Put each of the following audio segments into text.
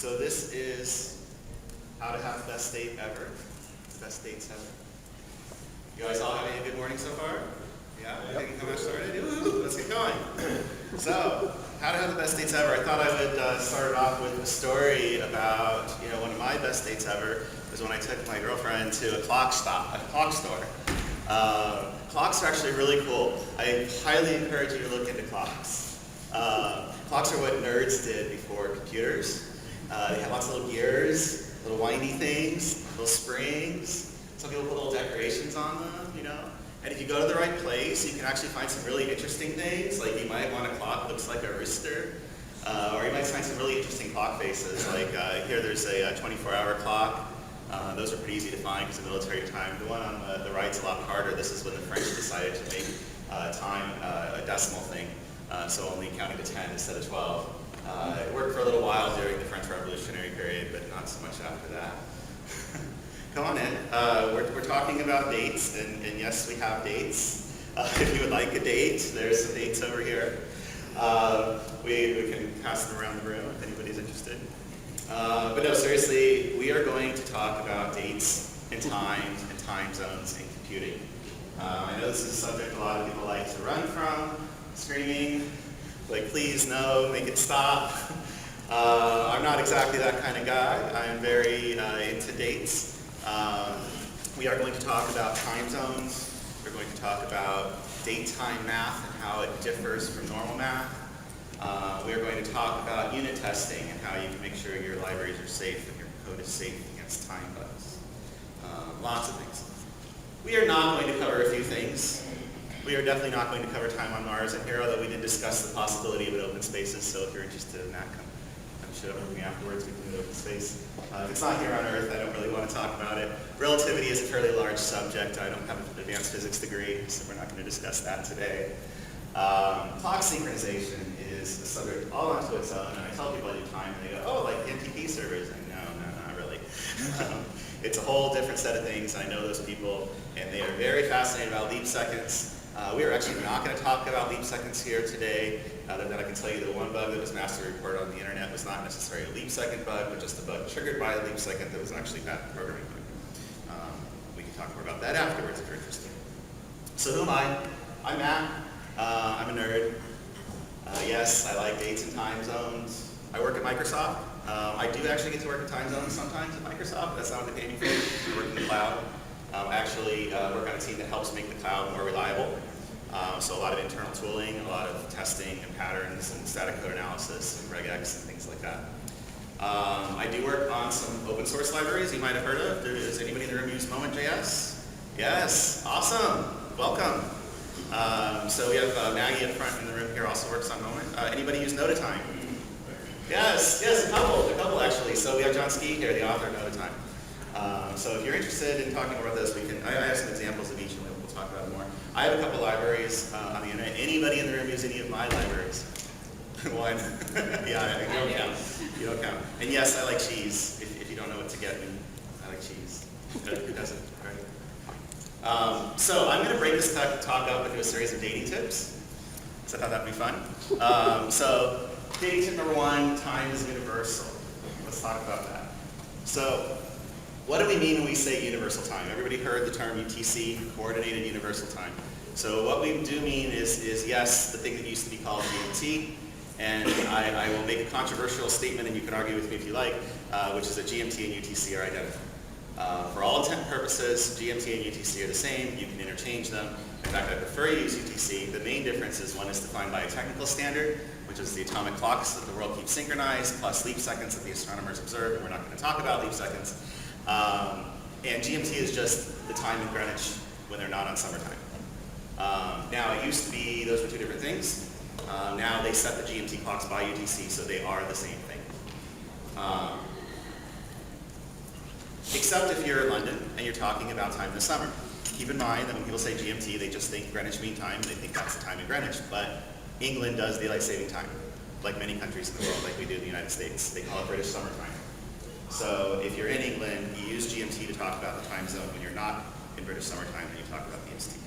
So this is how to have the best date ever. Best dates ever. You guys all having a good morning so far? Yeah? Yep. Taking CodeMash started? Ooh, let's get going. So, how to have the best dates ever. I thought I would start off with a story about, one of my best dates ever was when I took my girlfriend to a clock store. Clocks are actually really cool. I highly encourage you to look into clocks. Clocks are what nerds did before computers. They have lots of little gears, little windy things, little springs. Some people put little decorations on them, And if you go to the right place, you can actually find some really interesting things. Like you might want a clock that looks like a rooster. Or you might find some really interesting clock faces. Like here there's a 24-hour clock. Those are pretty easy to find because of military time. The one on the right's a lot harder. This is when the French decided to make time a decimal thing. So only counting to 10 instead of 12. It worked for a little while during the French Revolutionary period, but not so much after that. Come on in. We're talking about dates, and yes, we have dates. If you would like a date, there's some dates over here. We can pass them around the room if anybody's interested. But no, seriously, we are going to talk about dates and times and time zones and computing. I know this is a subject a lot of people like to run from, screaming, like please no, make it stop. I'm not exactly that kind of guy. I'm very into dates. We are going to talk about time zones. We're going to talk about date-time math and how it differs from normal math. We are going to talk about unit testing and how you can make sure your libraries are safe and your code is safe against time bugs. Lots of things. We are not going to cover a few things. We are definitely not going to cover time on Mars and here, although we did discuss the possibility of an open spaces, so if you're interested in that, come shoot up with me afterwards, we can do open space. If it's not here on Earth, I don't really want to talk about it. Relativity is a fairly large subject. I don't have an advanced physics degree, so we're not going to discuss that today. Clock synchronization is a subject all onto its own, and I tell people I do time, and they go, oh, like NTP servers. And no, not really. It's a whole different set of things. I know those people, and they are very fascinated about leap seconds. We are actually not going to talk about leap seconds here today, other than I can tell you the one bug that was master reported on the internet was not necessarily a leap second bug, but just a bug triggered by a leap second that was actually bad programming bug. We can talk more about that afterwards if you're interested. So who am I? I'm Matt. I'm a nerd. Yes, I like dates and time zones. I work at Microsoft. I do actually get to work in time zones sometimes at Microsoft. That's not what they pay me for. I work in the cloud. I actually work on a team that helps make the cloud more reliable. So a lot of internal tooling, a lot of testing and patterns and static code analysis and regex and things like that. I do work on some open source libraries you might have heard of. Does anybody in the room use Moment.js? Yes, awesome, welcome. So we have Maggie up front in the room here also works on Moment. Anybody use Noda Time? Yes, a couple actually. So we have John Ski here, the author of Noda Time. So if you're interested in talking about this, I have some examples of each and we'll talk about it more. I have a couple libraries on the internet. Anybody in the room use any of my libraries? One. Yeah, you don't count. And yes, I like cheese. If you don't know what to get me, I like cheese. Who doesn't, right? So I'm going to break this talk up into a series of dating tips. So I thought that would be fun. So dating tip number one, time is universal. Let's talk about that. So what do we mean when we say universal time? Everybody heard the term UTC, Coordinated Universal Time. So what we do mean is yes, the thing that used to be called GMT, and I will make a controversial statement, and you can argue with me if you like, which is that GMT and UTC are identical. For all intent and purposes, GMT and UTC are the same. You can interchange them. In fact, I prefer to use UTC. The main difference is one is defined by a technical standard, which is the atomic clocks that the world keeps synchronized, plus leap seconds that the astronomers observe, and we're not going to talk about leap seconds. And GMT is just the time in Greenwich when they're not on summertime. Now, it used to be those were two different things. Now they set the GMT clocks by UTC, so they are the same thing. Except if you're in London and you're talking about time in the summer. Keep in mind that when people say GMT, they just think Greenwich Mean Time, they think that's the time in Greenwich. But England does daylight saving time, like many countries in the world, like we do in the United States. They call it British summertime. So if you're in England, you use GMT to talk about the time zone. When you're not in British summertime, then you talk about the EST.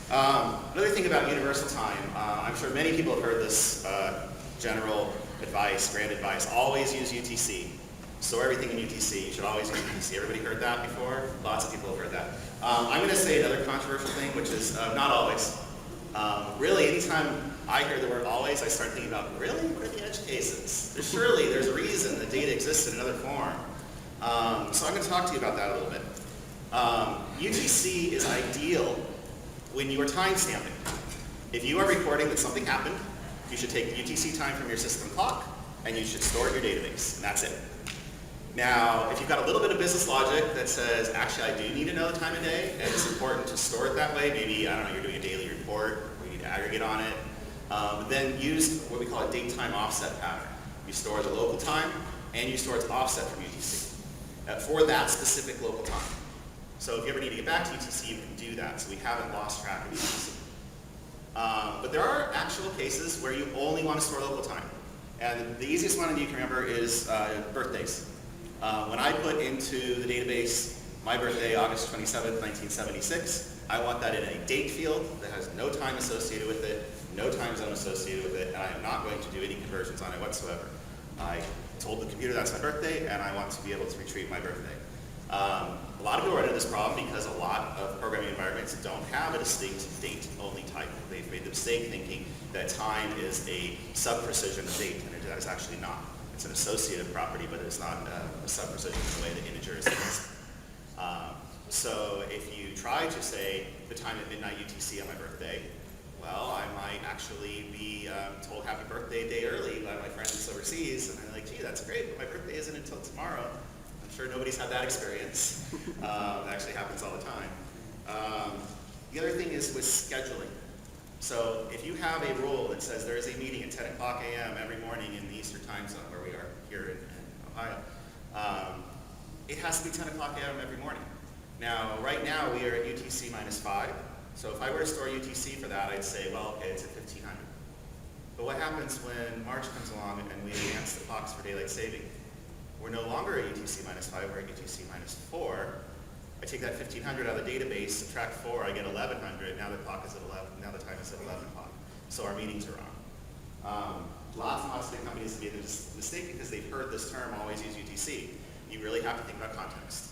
Another thing about universal time, I'm sure many people have heard this general advice, grand advice, always use UTC. Store everything in UTC. You should always use UTC. Everybody heard that before? Lots of people have heard that. I'm going to say another controversial thing, which is not always. Really, anytime I hear the word always, I start thinking about, really? What are the edge cases? Surely there's a reason the data exists in another form. So I'm going to talk to you about that a little bit. UTC is ideal when you are timestamping. If you are recording that something happened, you should take UTC time from your system clock, and you should store it in your database, and that's it. Now, if you've got a little bit of business logic that says, actually, I do need to know the time of day, and it's important to store it that way, maybe, I don't know, you're doing a daily report, or you need to aggregate on it, then use what we call a date-time offset pattern. You store the local time, and you store its offset from UTC for that specific local time. So if you ever need to get back to UTC, you can do that, so we haven't lost track of UTC. But there are actual cases where you only want to store local time. And the easiest one you can remember is birthdays. When I put into the database my birthday, August 27th, 1976, I want that in a date field that has no time associated with it, no time zone associated with it, and I am not going to do any conversions on it whatsoever. I told the computer that's my birthday, and I want to be able to retrieve my birthday. A lot of people run into this problem because a lot of programming environments don't have a distinct date-only type. They've made the mistake thinking that time is a sub-precision of date, and it is actually not. It's an associative property, but it's not a sub-precision in the way that integer is. So if you try to say the time at midnight UTC on my birthday, well, I might actually be told happy birthday a day early by my friends overseas, and I'm like, gee, that's great, but my birthday isn't until tomorrow. I'm sure nobody's had that experience. It actually happens all the time. The other thing is with scheduling. So if you have a rule that says there is a meeting at 10 o'clock a.m. every morning in the Eastern time zone, where we are here in Ohio, it has to be 10 o'clock a.m. every morning. Now, right now, we are at UTC minus 5. So if I were to store UTC for that, I'd say, well, okay, it's at 1500. But what happens when March comes along and we advance the clocks for daylight saving? We're no longer at UTC minus 5, we're at UTC minus 4. I take that 1500 out of the database, subtract 4, I get 1100. Now the clock is at 11. Now the time is at 11 o'clock. So our meetings are on. Lots and lots of big companies have made this mistake because they've heard this term, always use UTC. You really have to think about context.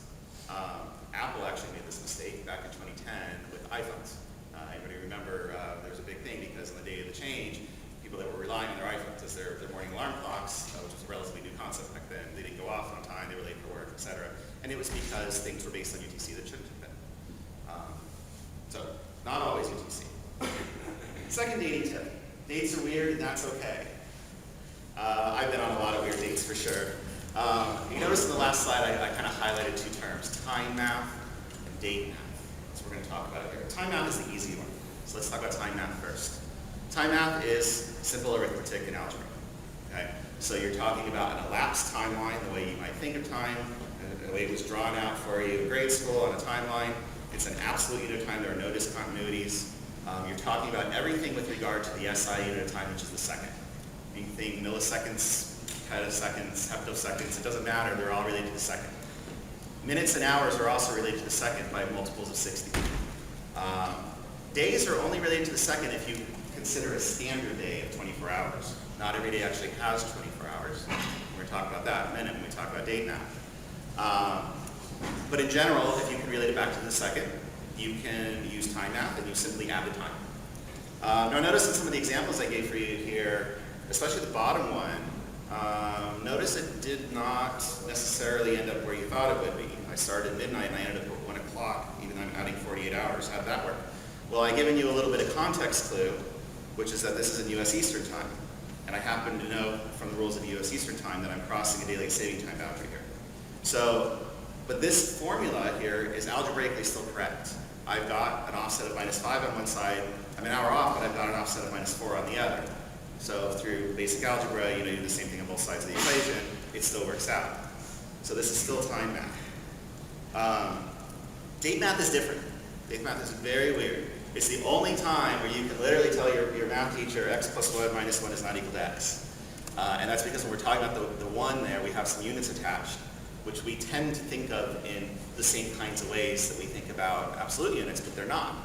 Apple actually made this mistake back in 2010 with iPhones. Anybody remember there was a big thing because on the day of the change, people that were relying on their iPhones as their morning alarm clocks, which was a relatively new concept back then, they didn't go off on time, they were late for work, etc. And it was because things were based on UTC that shouldn't have been. So, not always UTC. Second dating tip. Dates are weird and that's okay. I've been on a lot of weird dates for sure. You notice in the last slide I kind of highlighted two terms, time math and date math. That's what we're going to talk about here. Time math is the easy one. So let's talk about time math first. Time math is simple arithmetic and algebra. Okay? So you're talking about an elapsed timeline, the way you might think of time, the way it was drawn out for you in grade school on a timeline. It's an absolute unit of time. There are no discontinuities. You're talking about everything with regard to the SI unit of time, which is the second. You think milliseconds, petaseconds, heptoseconds, it doesn't matter. They're all related to the second. Minutes and hours are also related to the second by multiples of 60. Days are only related to the second if you consider a standard day of 24 hours. Not every day actually has 24 hours. We're going to talk about that in a minute when we talk about date math. But in general, if you can relate it back to the second, you can use time math and you simply add the time. Now notice in some of the examples I gave for you here, especially the bottom one, notice it did not necessarily end up where you thought it would be. I started at midnight and I ended up at 1 o'clock, even though I'm adding 48 hours. How'd that work? Well, I've given you a little bit of context clue, which is that this is in US Eastern Time. And I happen to know from the rules of US Eastern Time that I'm crossing a daylight saving time boundary here. So, but this formula here is algebraically still correct. I've got an offset of minus 5 on one side. I'm an hour off, but I've got an offset of minus 4 on the other. So through basic algebra, you do the same thing on both sides of the equation. It still works out. So this is still time math. Date math is different. Date math is very weird. It's the only time where you can literally tell your math teacher x plus 1 minus 1 is not equal to x. And that's because when we're talking about the 1 there, we have some units attached, which we tend to think of in the same kinds of ways that we think about absolute units, but they're not.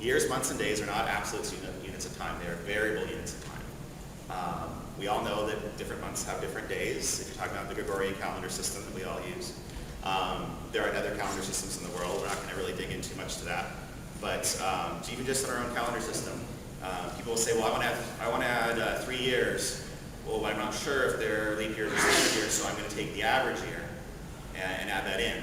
Years, months, and days are not absolute units of time. They are variable units of time. We all know that different months have different days. If you're talking about the Gregorian calendar system that we all use. There are other calendar systems in the world. We're not going to really dig in too much to that. But even just in our own calendar system, people will say, well, I want to add 3 years. Well, I'm not sure if they're leap years or standard years, so I'm going to take the average year and add that in.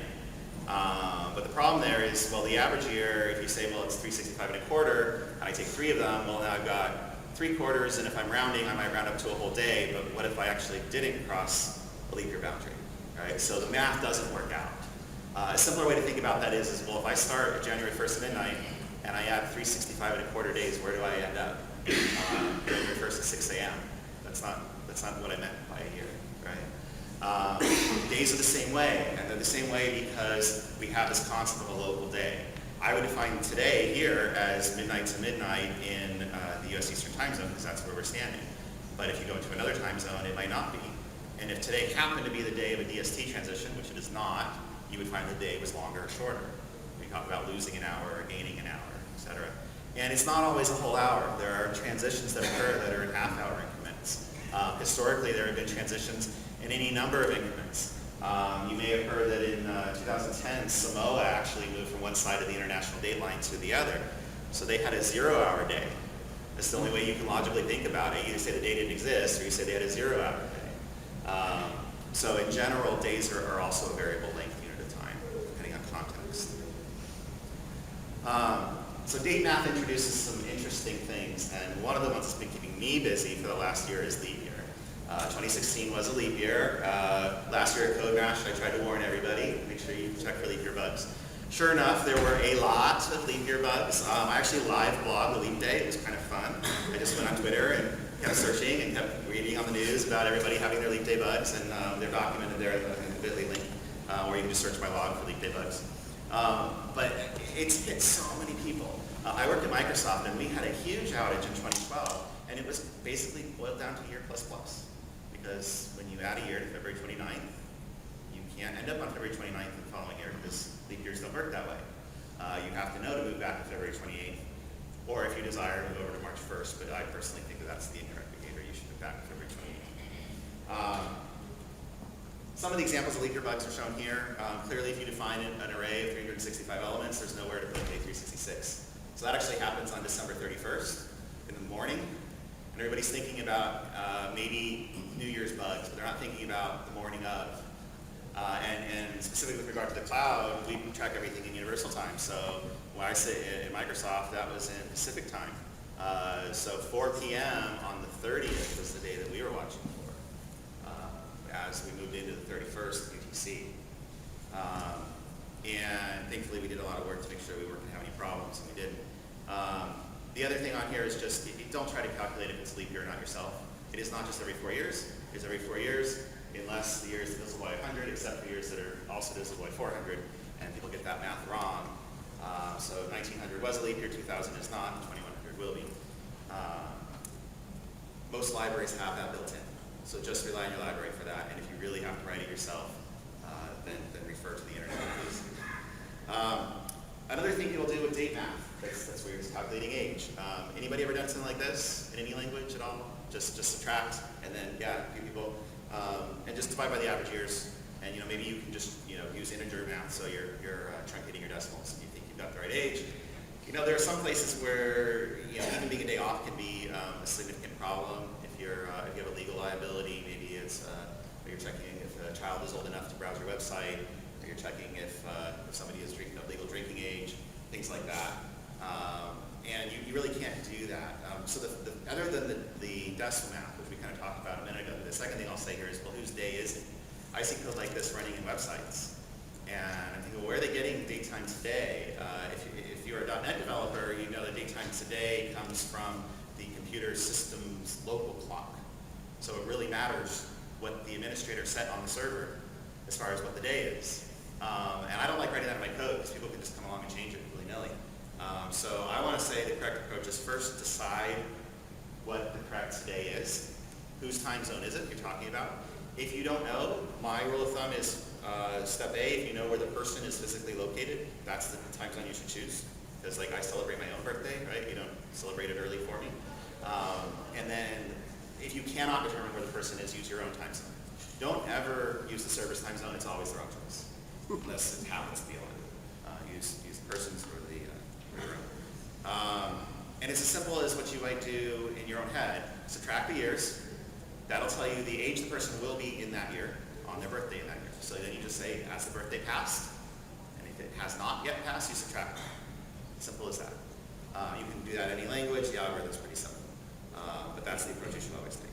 But the problem there is, well, the average year, if you say, well, it's 365 and a quarter, and I take 3 of them, well, now I've got 3 quarters, and if I'm rounding, I might round up to a whole day, but what if I actually didn't cross a leap year boundary, right? So the math doesn't work out. A simpler way to think about that is well, if I start at January 1st at midnight, and I add 365 and a quarter days, where do I end up? January 1st at 6 a.m. That's not what I meant by a year, right? Days are the same way, and they're the same way because we have this concept of a local day. I would define today here as midnight to midnight in the U.S. Eastern Time Zone because that's where we're standing. But if you go into another time zone, it might not be. And if today happened to be the day of a DST transition, which it is not, you would find the day was longer or shorter. We talk about losing an hour or gaining an hour, etc. And it's not always a whole hour. There are transitions that occur that are in half-hour increments. Historically, there have been transitions in any number of increments. You may have heard that in 2010, Samoa actually moved from one side of the international date line to the other. So they had a 0-hour day. That's the only way you can logically think about it. You either say the day didn't exist, or you say they had a 0-hour day. So in general, days are also a variable length unit of time, depending on context. So date math introduces some interesting things, and one of the ones that's been keeping me busy for the last year is leap year. 2016 was a leap year. Last year at CodeMash, I tried to warn everybody, make sure you check for leap year bugs. Sure enough, there were a lot of leap year bugs. I actually live blogged the leap day. It was kind of fun. I just went on Twitter and kept searching and kept reading on the news about everybody having their leap day bugs, and they're documented there in the bit.ly link, where you can just search my log for leap day bugs. But it's hit so many people. I worked at Microsoft, and we had a huge outage in 2012, and it was basically boiled down to year plus plus. Because when you add a year to February 29th, you can't end up on February 29th the following year because leap years don't work that way. You have to know to move back to February 28th, or if you desire, move over to March 1st, but I personally think that that's the incorrect behavior. You should move back to February 28th. Some of the examples of leap year bugs are shown here. Clearly, if you define an array of 365 elements, there's nowhere to put day 366. So that actually happens on December 31st in the morning. And everybody's thinking about maybe New Year's bugs, but they're not thinking about the morning of. And specifically with regard to the cloud, we track everything in universal time. So when I say in Microsoft, that was in Pacific time. So 4 p.m. on the 30th was the day that we were watching for, as we moved into the 31st UTC. And thankfully we did a lot of work to make sure we weren't going to have any problems, and we didn't. The other thing on here is just, don't try to calculate if it's leap year or not yourself. It is not just every 4 years. It is every 4 years, unless the year is divisible by 100, except for years that are also divisible by 400, and people get that math wrong. So 1900 was a leap year, 2000 is not, 2100 will be. Most libraries have that built in, so just rely on your library for that, and if you really have to write it yourself, then refer to the internet, please. Another thing people do with date math, that's where you're calculating age. Anybody ever done something like this in any language at all? Just subtract, and then, few people, and just divide by the average years. And maybe you can just use integer math, so you're truncating your decimals, and you think you've got the right age. There are some places where even being a day off can be a significant problem. If you have a legal liability, maybe it's you're checking if a child is old enough to browse your website, or you're checking if somebody is of legal drinking age, things like that. And you really can't do that. So other than the decimal math, which we kind of talked about a minute ago, the second thing I'll say here is, well, whose day is it? I see code like this running in websites. And I'm thinking, well, where are they getting datetime today? If you're a .NET developer, you know that datetime today comes from the computer system's local clock. So it really matters what the administrator set on the server as far as what the day is. And I don't like writing that in my code because people can just come along and change it willy-nilly. So I want to say the correct approach is first decide what the correct day is. Whose time zone is it you're talking about? If you don't know, my rule of thumb is step A, if you know where the person is physically located, that's the time zone you should choose. Because I celebrate my own birthday, right? You don't celebrate it early for me. And then if you cannot determine where the person is, use your own time zone. Don't ever use the server's time zone. It's always the wrong choice, unless it happens to be on. Use the person's or the your own. And it's as simple as what you might do in your own head. Subtract the years. That'll tell you the age the person will be in that year, on their birthday in that year. So then you just say, has the birthday passed? And if it has not yet passed, you subtract. Simple as that. You can do that in any language. The algorithm's pretty simple. But that's the approach you should always take.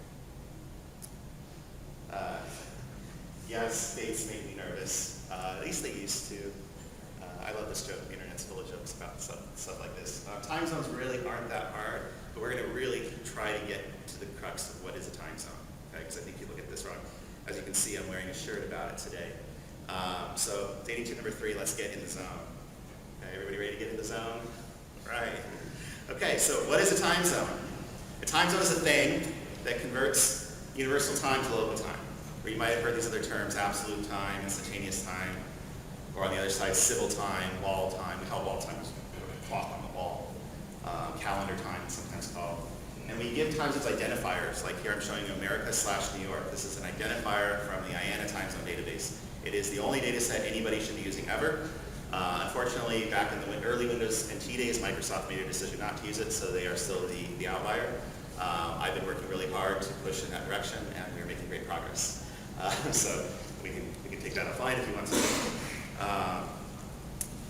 Yes, dates make me nervous. At least they used to. I love this joke. The internet's full of jokes about stuff like this. Time zones really aren't that hard, but we're going to really try to get to the crux of what is a time zone. Because I think people get this wrong. As you can see, I'm wearing a shirt about it today. So dating tip number 3, let's get in the zone. Okay, everybody ready to get in the zone? Right. Okay, so what is a time zone? A time zone is a thing that converts universal time to local time. Or you might have heard these other terms, absolute time, instantaneous time, or on the other side, civil time, wall time. We call wall time a clock on the wall. Calendar time, it's sometimes called. And we give time zones identifiers, like here I'm showing you America/New York. This is an identifier from the IANA time zone database. It is the only data set anybody should be using ever. Unfortunately, back in the early Windows NT days, Microsoft made a decision not to use it, so they are still the outlier. I've been working really hard to push in that direction, and we're making great progress. So we can take that offline if you want to.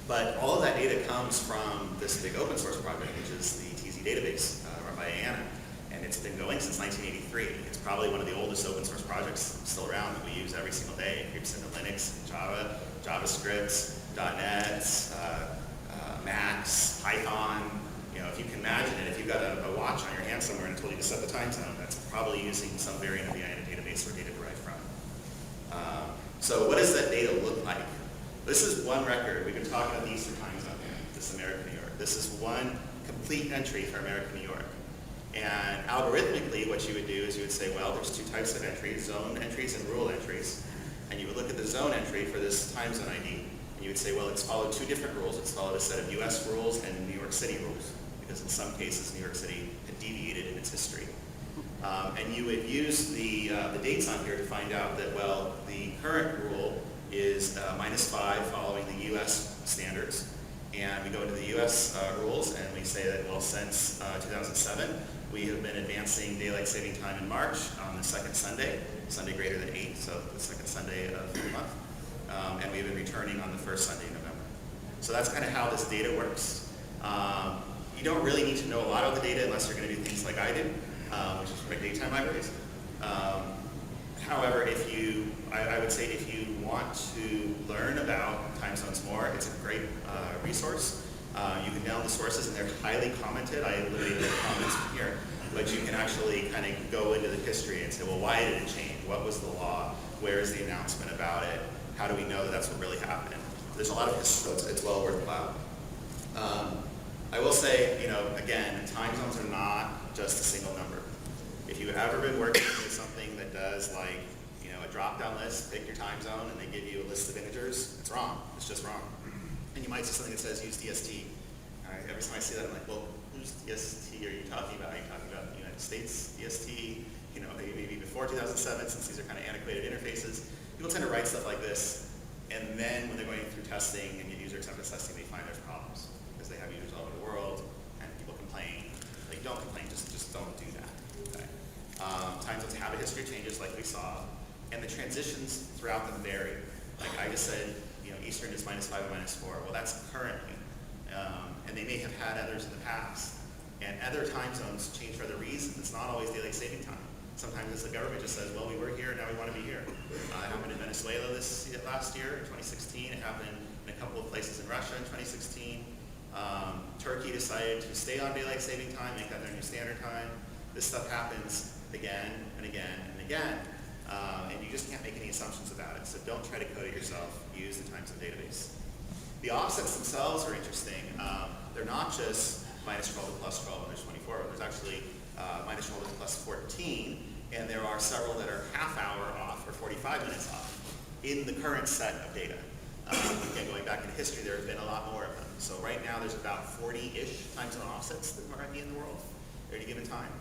But all of that data comes from this big open source project, which is the TZ database run by IANA. And it's been going since 1983. It's probably one of the oldest open source projects still around that we use every single day. It creeps into Linux, Java, JavaScript, .NET, Macs, Python. You know, if you can imagine it, if you've got a watch on your hand somewhere and it told you to set the time zone, that's probably using some variant of the IANA database where data derived from. So what does that data look like? This is one record. We've been talking about the Eastern time zone here. This is America, New York. This is one complete entry for America, New York. And algorithmically, what you would do is you would say, well, there's 2 types of entries, zone entries and rule entries. And you would look at the zone entry for this time zone ID, and you would say, well, it's followed 2 different rules. It's followed a set of US rules and New York City rules, because in some cases, New York City had deviated in its history. And you would use the dates on here to find out that, well, the current rule is -5 following the US standards. And we go into the US rules and we say that, well, since 2007, we have been advancing daylight saving time in March on the second Sunday greater than 8, so the second Sunday of the month. And we've been returning on the first Sunday in November. So that's kind of how this data works. You don't really need to know a lot of the data unless you're going to do things like I do, which is write datetime libraries. However, I would say if you want to learn about time zones more, it's a great resource. You can download the sources and they're highly commented. I eliminated the comments from here. But you can actually kind of go into the history and say, well, why did it change? What was the law? Where is the announcement about it? How do we know that that's what really happened? There's a lot of history, so it's well worthwhile. I will say, again, time zones are not just a single number. If you've ever been working with something that does like, a drop-down list, pick your time zone, and they give you a list of integers, it's wrong. It's just wrong. And you might see something that says use DST. All right, every time I see that, I'm like, well, whose DST are you talking about? Are you talking about the United States DST? Maybe before 2007, since these are kind of antiquated interfaces. People tend to write stuff like this, and then when they're going through testing and user acceptance testing, they find there's problems because they have users all over the world, and people complain. Like, don't complain, just don't do that. Okay? Time zones have a history of changes, like we saw. And the transitions throughout them vary. Like I just said, Eastern is -5 and -4. Well, that's currently. And they may have had others in the past. And other time zones change for other reasons. It's not always daylight saving time. Sometimes it's the government just says, well, we were here, now we want to be here. It happened in Venezuela last year, in 2016. It happened in a couple of places in Russia in 2016. Turkey decided to stay on daylight saving time, make that their new standard time. This stuff happens again and again and again. And you just can't make any assumptions about it. So don't try to code it yourself. Use the time zone database. The offsets themselves are interesting. They're not just -12 to +12 and there's 24. There's actually -12 to +14. And there are several that are half hour off or 45 minutes off in the current set of data. Again, going back in history, there have been a lot more of them. So right now there's about 40-ish time zone offsets that might be in the world at any given time.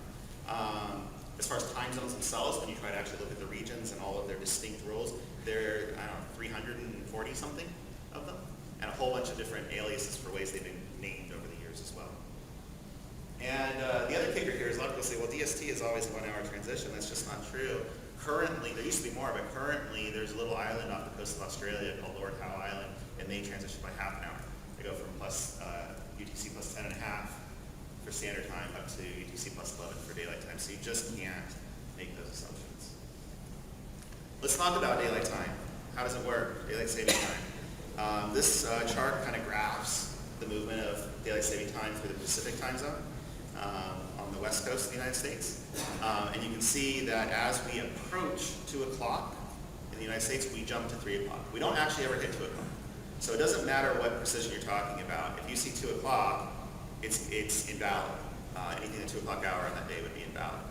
As far as time zones themselves, when you try to actually look at the regions and all of their distinct rules, there are, I don't know, 340 something of them, and a whole bunch of different aliases for ways they've been named over the years as well. And the other kicker here is a lot of people say, well, DST is always a 1 hour transition. That's just not true. Currently, there used to be more, but currently there's a little island off the coast of Australia called Lord Howe Island, and they transition by half an hour. They go from UTC plus 10 and a half for standard time up to UTC plus 11 for daylight time. So you just can't make those assumptions. Let's talk about daylight time. How does it work? Daylight saving time. This chart kind of graphs the movement of daylight saving time through the Pacific time zone on the west coast of the United States. And you can see that as we approach 2 o'clock in the United States, we jump to 3 o'clock. We don't actually ever hit 2 o'clock. So it doesn't matter what precision you're talking about. If you see 2 o'clock, it's invalid. Anything at 2 o'clock hour on that day would be invalid.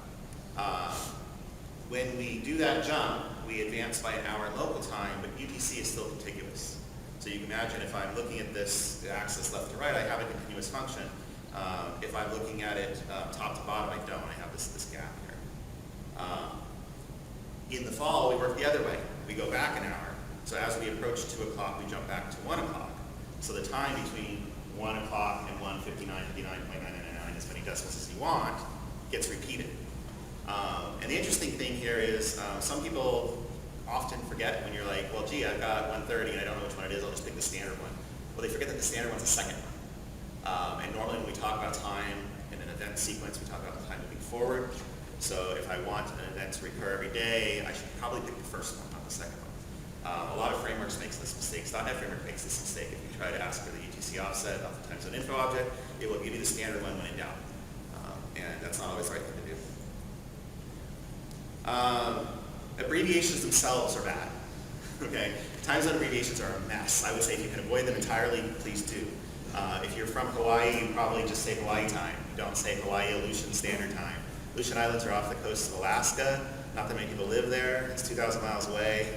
When we do that jump, we advance by an hour in local time, but UTC is still contiguous. So you can imagine if I'm looking at this axis left to right, I have a continuous function. If I'm looking at it top to bottom, I don't. I have this gap here. In the fall, we work the other way. We go back an hour. So as we approach 2 o'clock, we jump back to 1 o'clock. So the time between 1 o'clock and 1:59:59.999, as many decimals as you want, gets repeated. And the interesting thing here is some people often forget when you're like, well, gee, I've got 1:30 and I don't know which one it is, I'll just pick the standard one. Well, they forget that the standard one's the second one. And normally when we talk about time in an event sequence, we talk about the time moving forward. So if I want an event to recur every day, I should probably pick the first one, not the second one. A lot of frameworks makes this mistake. .NET framework makes this mistake. If you try to ask for the UTC offset off the time zone info object, it will give you the standard one when in doubt. And that's not always the right thing to do. Abbreviations themselves are bad. Okay, time zone abbreviations are a mess. I would say if you can avoid them entirely, please do. If you're from Hawaii, you probably just say Hawaii time. You don't say Hawaii Aleutian Standard Time. Aleutian Islands are off the coast of Alaska. Not that many people live there. It's 2,000 miles away.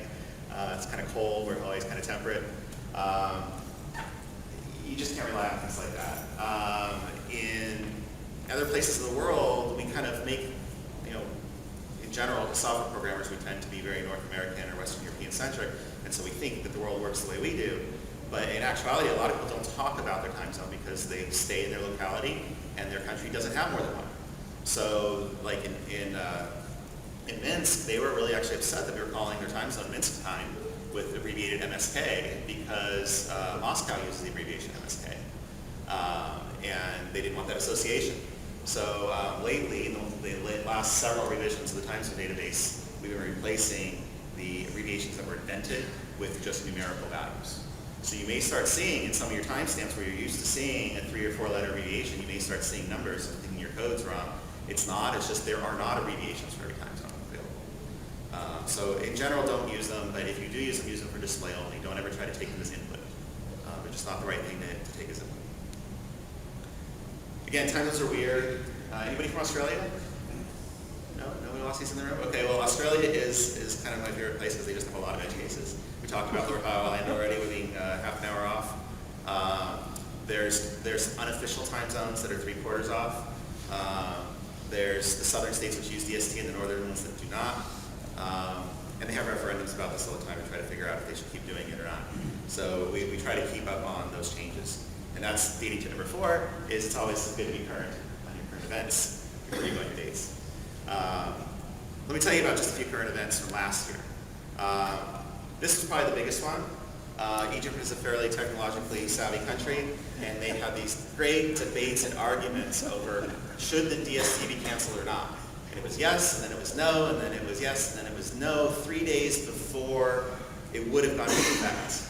It's kind of cold, where Hawaii's kind of temperate. You just can't rely on things like that. In other places in the world, we kind of make, in general, as software programmers, we tend to be very North American or Western European centric, and so we think that the world works the way we do. But in actuality, a lot of people don't talk about their time zone because they stay in their locality and their country doesn't have more than one. So, like in Minsk, they were really actually upset that we were calling their time zone Minsk time with abbreviated MSK because Moscow uses the abbreviation MSK. And they didn't want that association. So lately, in the last several revisions of the time zone database, we've been replacing the abbreviations that were invented with just numerical values. So you may start seeing in some of your timestamps where you're used to seeing a 3 or 4 letter abbreviation, you may start seeing numbers and thinking your code's wrong. It's not, it's just there are not abbreviations for every time zone available. So in general, don't use them, but if you do use them for display only. Don't ever try to take them as input. They're just not the right thing to take as input. Again, time zones are weird. Anybody from Australia? No? Nobody Aussies in the room? Okay, well, Australia is kind of my favorite place because they just have a lot of edge cases. We talked about Lord Howe Island already with being half an hour off. There's unofficial time zones that are 3/4 off. There's the southern states which use DST and the northern ones that do not. And they have referendums about this all the time to try to figure out if they should keep doing it or not. So we try to keep up on those changes. And that's leading to number 4, is it's always good to be current on your current events before you go on your dates. Let me tell you about just a few current events from last year. This is probably the biggest one. Egypt is a fairly technologically savvy country, and they have these great debates and arguments over should the DST be canceled or not. And it was yes, and then it was no, and then it was yes, and then it was no, 3 days before it would have gone into effect.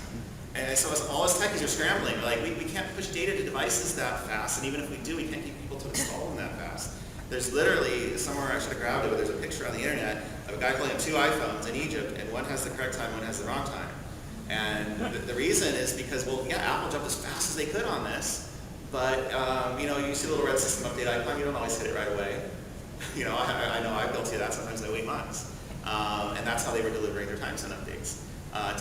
And so all us techies are scrambling. We're like, we can't push data to devices that fast, and even if we do, we can't get people to install them that fast. There's literally, somewhere I should have grabbed it, but there's a picture on the internet of a guy holding 2 iPhones in Egypt, and one has the correct time, one has the wrong time. And the reason is because, well, yeah, Apple jumped as fast as they could on this, but, you see a little red system update icon, you don't always hit it right away. I know I've built that, sometimes they wait months. And that's how they were delivering their time zone updates.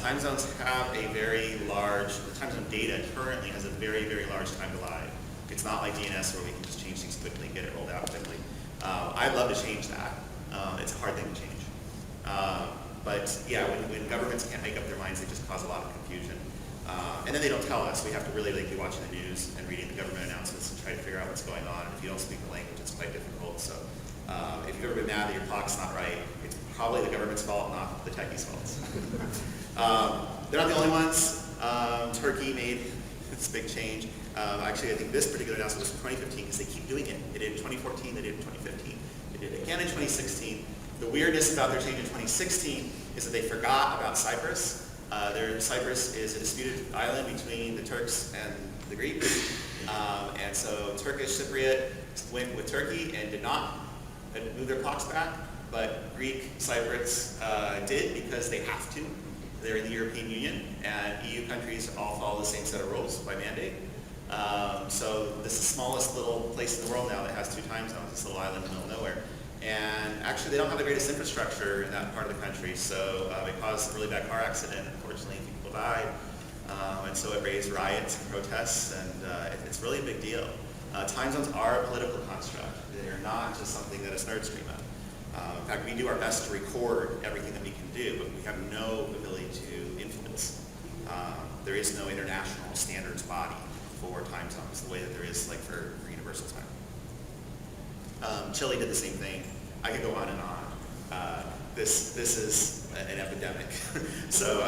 Time zones have a very large, the time zone data currently has a very, very large time to live. It's not like DNS where we can just change things quickly and get it rolled out quickly. I'd love to change that. It's a hard thing to change. But yeah, when governments can't make up their minds, they just cause a lot of confusion. And then they don't tell us. We have to really be watching the news and reading the government announcements and try to figure out what's going on. And if you don't speak the language, it's quite difficult. So if you've ever been mad that your clock's not right, it's probably the government's fault, not the techie's fault. They're not the only ones. Turkey made this big change. Actually, I think this particular announcement was from 2015 because they keep doing it. They did it in 2014, they did it in 2015, they did it again in 2016. The weirdness about their change in 2016 is that they forgot about Cyprus. Cyprus is a disputed island between the Turks and the Greeks. And so Turkish Cypriot went with Turkey and did not move their clocks back, but Greek Cypriots did because they have to. They're in the European Union, and EU countries all follow the same set of rules by mandate. So this is the smallest little place in the world now that has 2 time zones, this little island in the middle of nowhere. And actually, they don't have the greatest infrastructure in that part of the country, so it caused a really bad car accident. Unfortunately, people died, and so it raised riots and protests, and it's really a big deal. Time zones are a political construct. They're not just something that us nerds dream of. In fact, we do our best to record everything that we can do, but we have no ability to influence. There is no international standards body for time zones, the way that there is like for universal time. Chile did the same thing. I could go on and on. This is an epidemic. So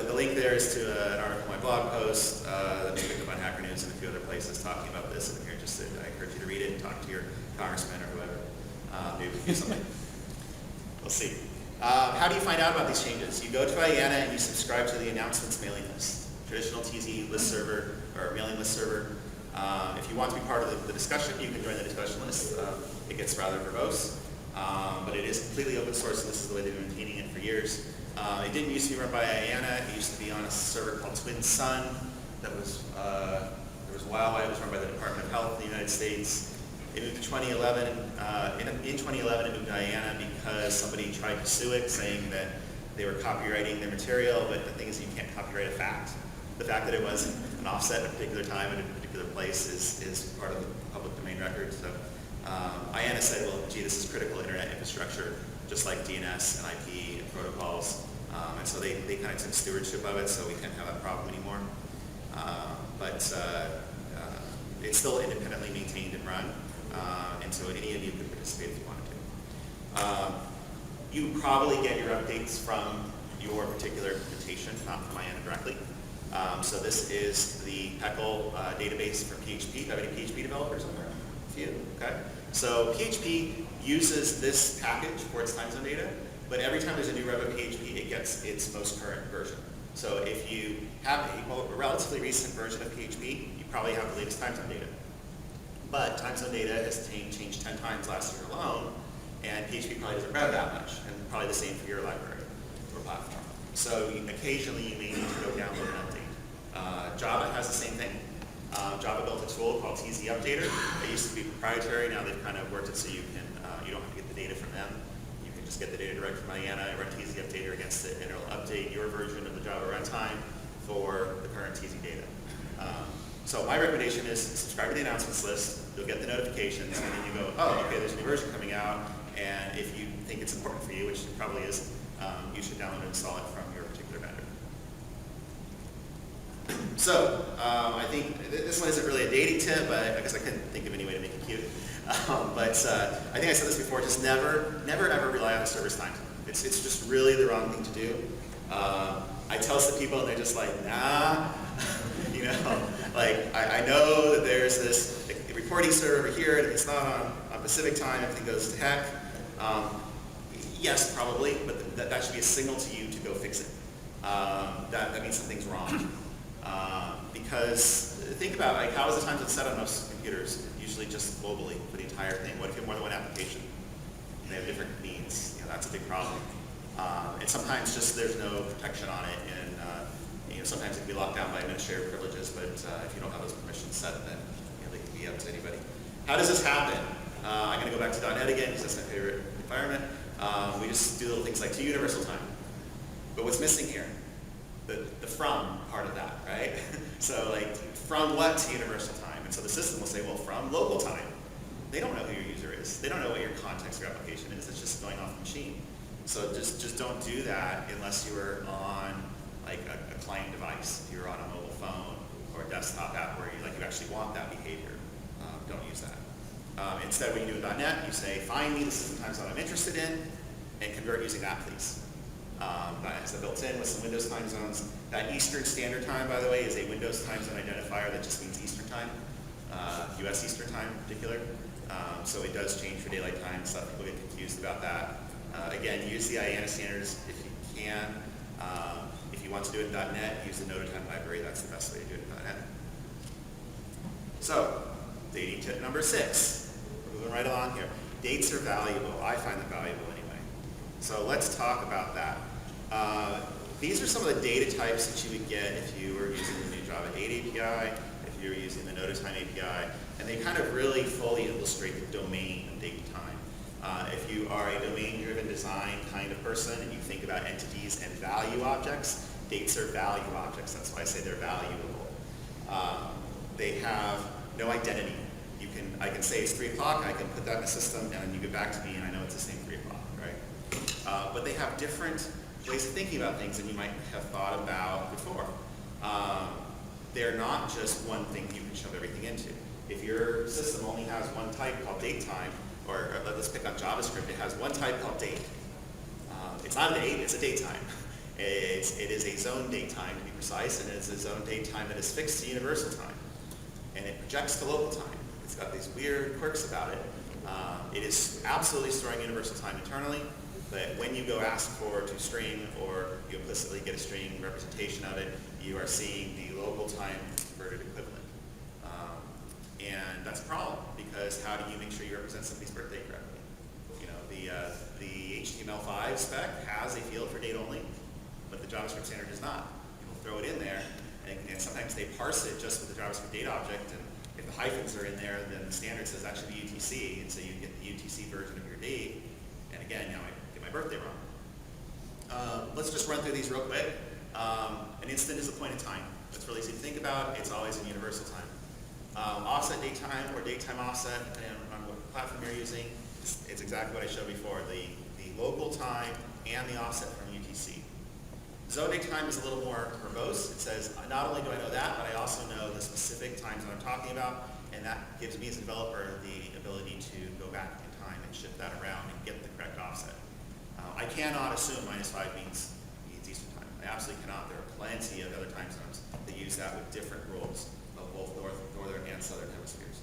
the link there is to an article in my blog post that's picked up on Hacker News and a few other places talking about this. And if you're interested, I encourage you to read it and talk to your congressman or whoever. Maybe we can do something. We'll see. How do you find out about these changes? You go to IANA and you subscribe to the announcements mailing list, traditional TZ list server or mailing list server. If you want to be part of the discussion, you can join the discussion list. It gets rather verbose, but it is completely open source, and this is the way they've been maintaining it for years. It didn't used to be run by IANA. It used to be on a server called Twin Sun. That was there was a while it was run by the Department of Health in the United States. It moved to 2011. In 2011, it moved to IANA because somebody tried to sue it, saying that they were copywriting their material. But the thing is, you can't copyright a fact. The fact that it was an offset at a particular time in a particular place is part of the public domain record. So IANA said, well, gee, this is critical internet infrastructure, just like DNS and IP and protocols. And so they kind of took stewardship of it, so we can't have that problem anymore. But it's still independently maintained and run, and so any of you could participate if you wanted to. You probably get your updates from your particular implementation, not from IANA directly. So this is the PECL database for PHP. Do you have any PHP developers on there? A few, okay. So PHP uses this package for its time zone data, but every time there's a new rev of PHP, it gets its most current version. So if you have a relatively recent version of PHP, you probably have the latest time zone data. But time zone data has changed 10 times last year alone, and PHP probably doesn't rev that much, and probably the same for your library or platform. So occasionally you may need to go download an update. Java has the same thing. Java built a tool called TZ Updater. It used to be proprietary. Now they've kind of worked it so you don't have to get the data from them. You can just get the data direct from IANA, run TZ Updater against it, and it'll update your version of the Java runtime for the current TZ data. So my recommendation is subscribe to the announcements list. You'll get the notifications, and then you go, oh, okay, there's a new version coming out, and if you think it's important for you, which it probably is, you should download and install it from your particular vendor. So I think this one isn't really a dating tip, but I guess I couldn't think of any way to make it cute. But I think I said this before, just never ever rely on a server's time zone. It's just really the wrong thing to do. I tell this to people and they're just like, nah. You know, like I know that there's this reporting server over here and if it's not on Pacific time, everything goes to heck. Yes, probably, but that should be a signal to you to go fix it. That means something's wrong. Because think about like how is the time zone set on most computers? Usually just globally for the entire thing. What if you have more than one application and they have different needs? You know, that's a big problem. And sometimes just there's no protection on it, and you know, sometimes it can be locked down by administrative privileges. But if you don't have those permissions set, then you know, they can be up to anybody. How does this happen? I'm going to go back to .NET again because that's my favorite environment. We just do little things like to universal time. But what's missing here? The from part of that, right? So like from what to universal time? And so the system will say, well, from local time. they don't know who your user is. They don't know what your context or application is. It's just going off the machine. So just don't do that unless you are on like a client device. If you're on a mobile phone or a desktop app where you actually want that behavior, don't use that. Instead, when you do .NET, you say, find me the system time zone I'm interested in, and convert using that, please. That has a built-in with some Windows time zones. That Eastern Standard Time, by the way, is a Windows time zone identifier that just means Eastern Time, US Eastern Time in particular. So it does change for daylight time, so people get confused about that. Again, use the IANA standards if you can. If you want to do it in .NET, use the Noda Time library. That's the best way to do it in .NET. So, dating tip number 6. We're moving right along here. Dates are valuable. I find them valuable anyway. So let's talk about that. These are some of the data types that you would get if you were using the new Java 8 API, if you were using the Noda Time API, and they kind of really fully illustrate the domain of date and time. If you are a domain-driven design kind of person and you think about entities and value objects, dates are value objects. That's why I say they're valuable. They have no identity. I can say it's 3 o'clock, I can put that in the system, and then you get back to me and I know it's the same 3 o'clock, right? But they have different ways of thinking about things than you might have thought about before. They're not just one thing you can shove everything into. If your system only has one type called date time, or let's pick on JavaScript, it has one type called date. It's not a date, it's a date time. It is a zone date time to be precise, and it's a zone date time that is fixed to universal time. And it projects to local time. It's got these weird quirks about it. It is absolutely storing universal time internally, but when you go ask for to string or you implicitly get a string representation of it, you are seeing the local time converted equivalent. And that's a problem, because how do you make sure you represent somebody's birthday correctly? You know, the HTML5 spec has a field for date only, but the JavaScript standard does not. People throw it in there, and sometimes they parse it just with the JavaScript date object, and if the hyphens are in there, then the standard says that should be UTC, and so you get the UTC version of your date, and again, now I get my birthday wrong. Let's just run through these real quick. An instant is a point in time. That's really easy to think about. It's always in universal time. Offset date time or date time offset, depending on what platform you're using, it's exactly what I showed before, the local time and the offset from UTC. Zone date time is a little more verbose. It says, not only do I know that, but I also know the specific times that I'm talking about, and that gives me as a developer the ability to go back in time and shift that around and get the correct offset. I cannot assume -5 means Eastern time. I absolutely cannot. There are plenty of other time zones that use that with different rules of both northern and southern hemispheres.